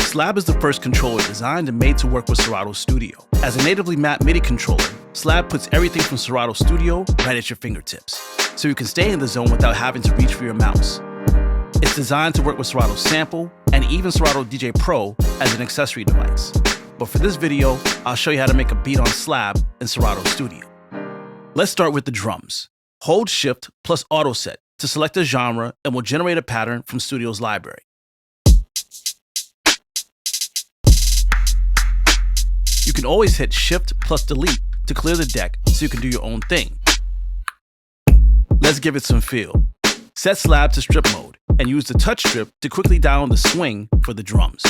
Slab is the first controller designed and made to work with Serato Studio. As a natively mapped MIDI controller, Slab puts everything from Serato Studio right at your fingertips, so you can stay in the zone without having to reach for your mouse. It's designed to work with Serato Sample and even Serato DJ Pro as an accessory device. But for this video, I'll show you how to make a beat on Slab in Serato Studio. Let's start with the drums. Hold Shift plus Auto Set to select a genre and we'll generate a pattern from Studio's library. You can always hit Shift plus Delete to clear the deck so you can do your own thing. Let's give it some feel. Set Slab to strip mode and use the touch strip to quickly dial the swing for the drums.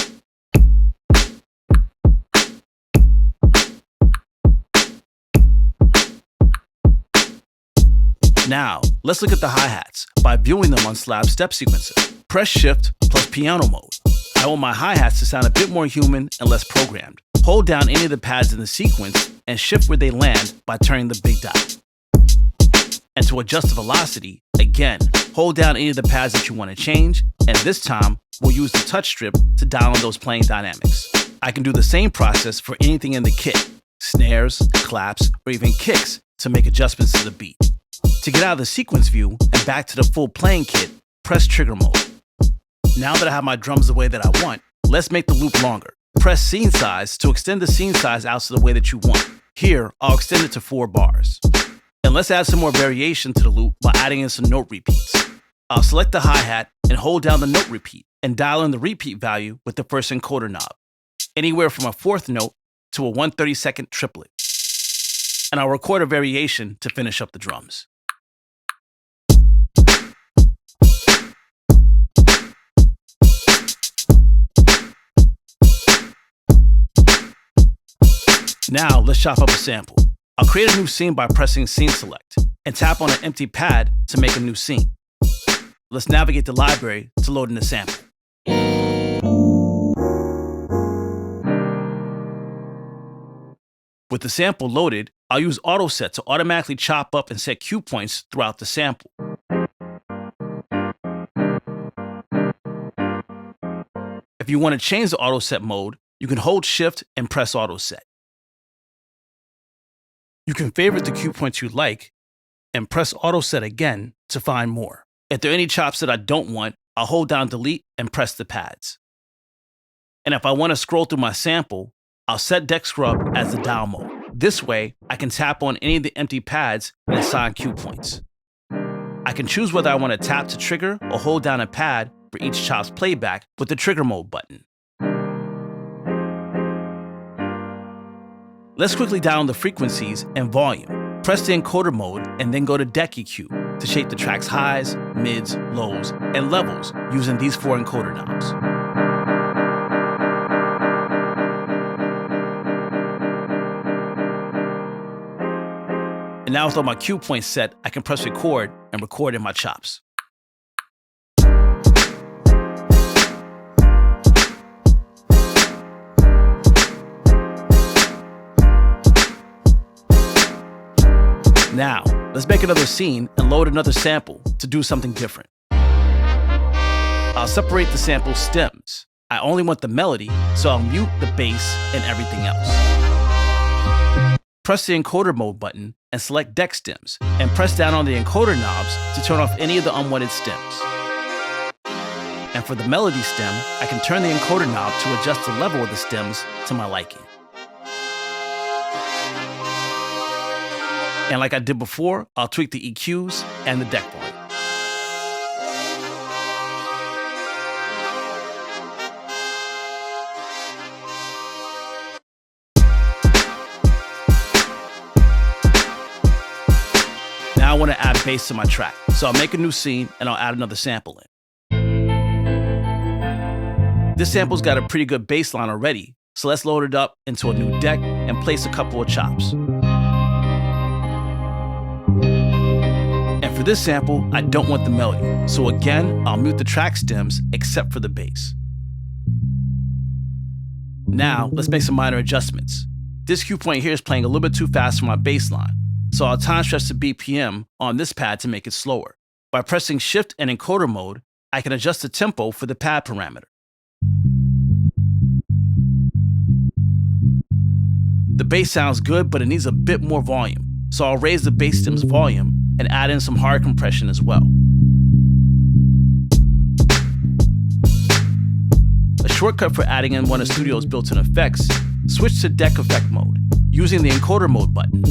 Now, let's look at the hi-hats by viewing them on Slab step sequencer. Press Shift plus piano mode. I want my hi-hats to sound a bit more human and less programmed. Hold down any of the pads in the sequence and shift where they land by turning the big dial. And to adjust the velocity, again, hold down any of the pads that you want to change, and this time, we'll use the touch strip to dial in those playing dynamics. I can do the same process for anything in the kit, snares, claps, or even kicks to make adjustments to the beat. To get out of the sequence view and back to the full playing kit, press trigger mode. Now that I have my drums the way that I want, let's make the loop longer. Press scene size to extend the scene size out to the way that you want. Here, I'll extend it to 4 bars. And let's add some more variation to the loop by adding in some note repeats. I'll select the hi-hat and hold down the note repeat and dial in the repeat value with the first encoder knob, anywhere from a 4th note to a 1/32 triplet. And I'll record a variation to finish up the drums. Now, let's chop up a sample. I'll create a new scene by pressing Scene Select and tap on an empty pad to make a new scene. Let's navigate the library to load in the sample. With the sample loaded, I'll use Auto Set to automatically chop up and set cue points throughout the sample. If you want to change the Auto Set mode, you can hold Shift and press Auto Set. You can favorite the cue points you like and press Auto Set again to find more. If there are any chops that I don't want, I'll hold down Delete and press the pads. And if I want to scroll through my sample, I'll set Deck Scrub as the dial mode. This way, I can tap on any of the empty pads and assign cue points. I can choose whether I want to tap to trigger or hold down a pad for each chop's playback with the trigger mode button. Let's quickly dial in the frequencies and volume. Press the encoder mode and then go to Deck EQ to shape the track's highs, mids, lows, and levels using these 4 encoder knobs. And now with all my cue points set, I can press record and record in my chops. Now, let's make another scene and load another sample to do something different. I'll separate the sample stems. I only want the melody, so I'll mute the bass and everything else. Press the encoder mode button and select deck stems, and press down on the encoder knobs to turn off any of the unwanted stems. And for the melody stem, I can turn the encoder knob to adjust the level of the stems to my liking. And like I did before, I'll tweak the EQs and the deck volume. Now I want to add bass to my track, so I'll make a new scene and I'll add another sample in. This sample's got a pretty good bass line already, so let's load it up into a new deck and place a couple of chops. And for this sample, I don't want the melody, so again, I'll mute the track stems except for the bass. Now, let's make some minor adjustments. This cue point here is playing a little bit too fast for my bass line, so I'll time stretch the BPM on this pad to make it slower. By pressing Shift and encoder mode, I can adjust the tempo for the pad parameter. bass sounds good, but it needs a bit more volume, so I'll raise the bass stem's volume and add in some hard compression as well. A shortcut for adding in one of Studio's built-in effects, switch to deck effect mode using the encoder mode button.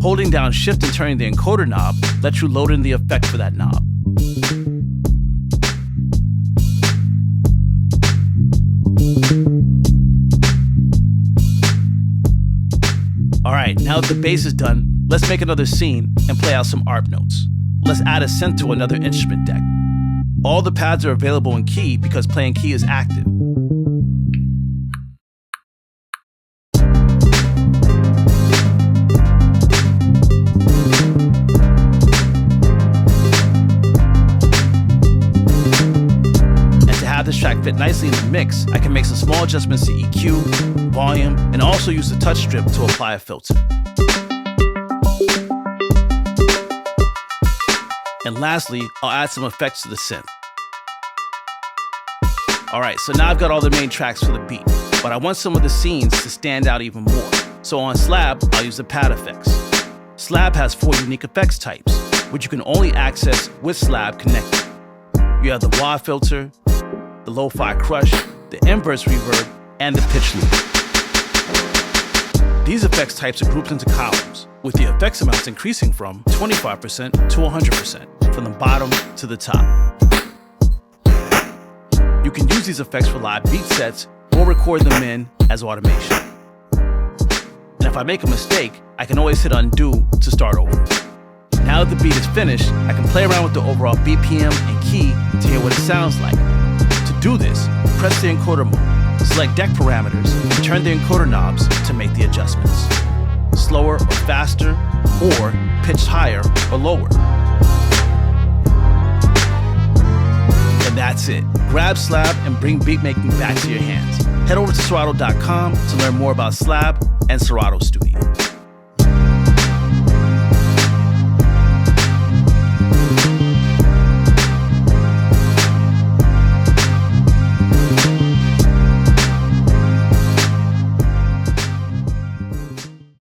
Holding down shift and turning the encoder knob lets you load in the effect for that knob. Alright, now that the bass is done, let's make another scene and play out some ARP notes. Let's add a synth to another instrument deck. All the pads are available in key because playing key is active. And to have this track fit nicely in the mix, I can make some small adjustments to EQ, volume, and also use the touch strip to apply a filter. And lastly, I'll add some effects to the synth. Alright, so now I've got all the main tracks for the beat, but I want some of the scenes to stand out even more. So on Slab, I'll use the pad effects. Slab has 4 unique effects types, which you can only access with Slab connected. You have the wah filter, the lo-fi crush, the inverse reverb, and the pitch loop. These effects types are grouped into columns, with the effects amounts increasing from 25% to 100%, from the bottom to the top. You can use these effects for live beat sets or record them in as automation. And if I make a mistake, I can always hit undo to start over. Now that the beat is finished, I can play around with the overall BPM and key to hear what it sounds like. To do this, press the encoder mode, select deck parameters, and turn the encoder knobs to make the adjustments. Slower or faster, or pitched higher or lower. And that's it. Grab Slab and bring beatmaking back to your hands. Head over to Serato.com to learn more about Slab and Serato Studio.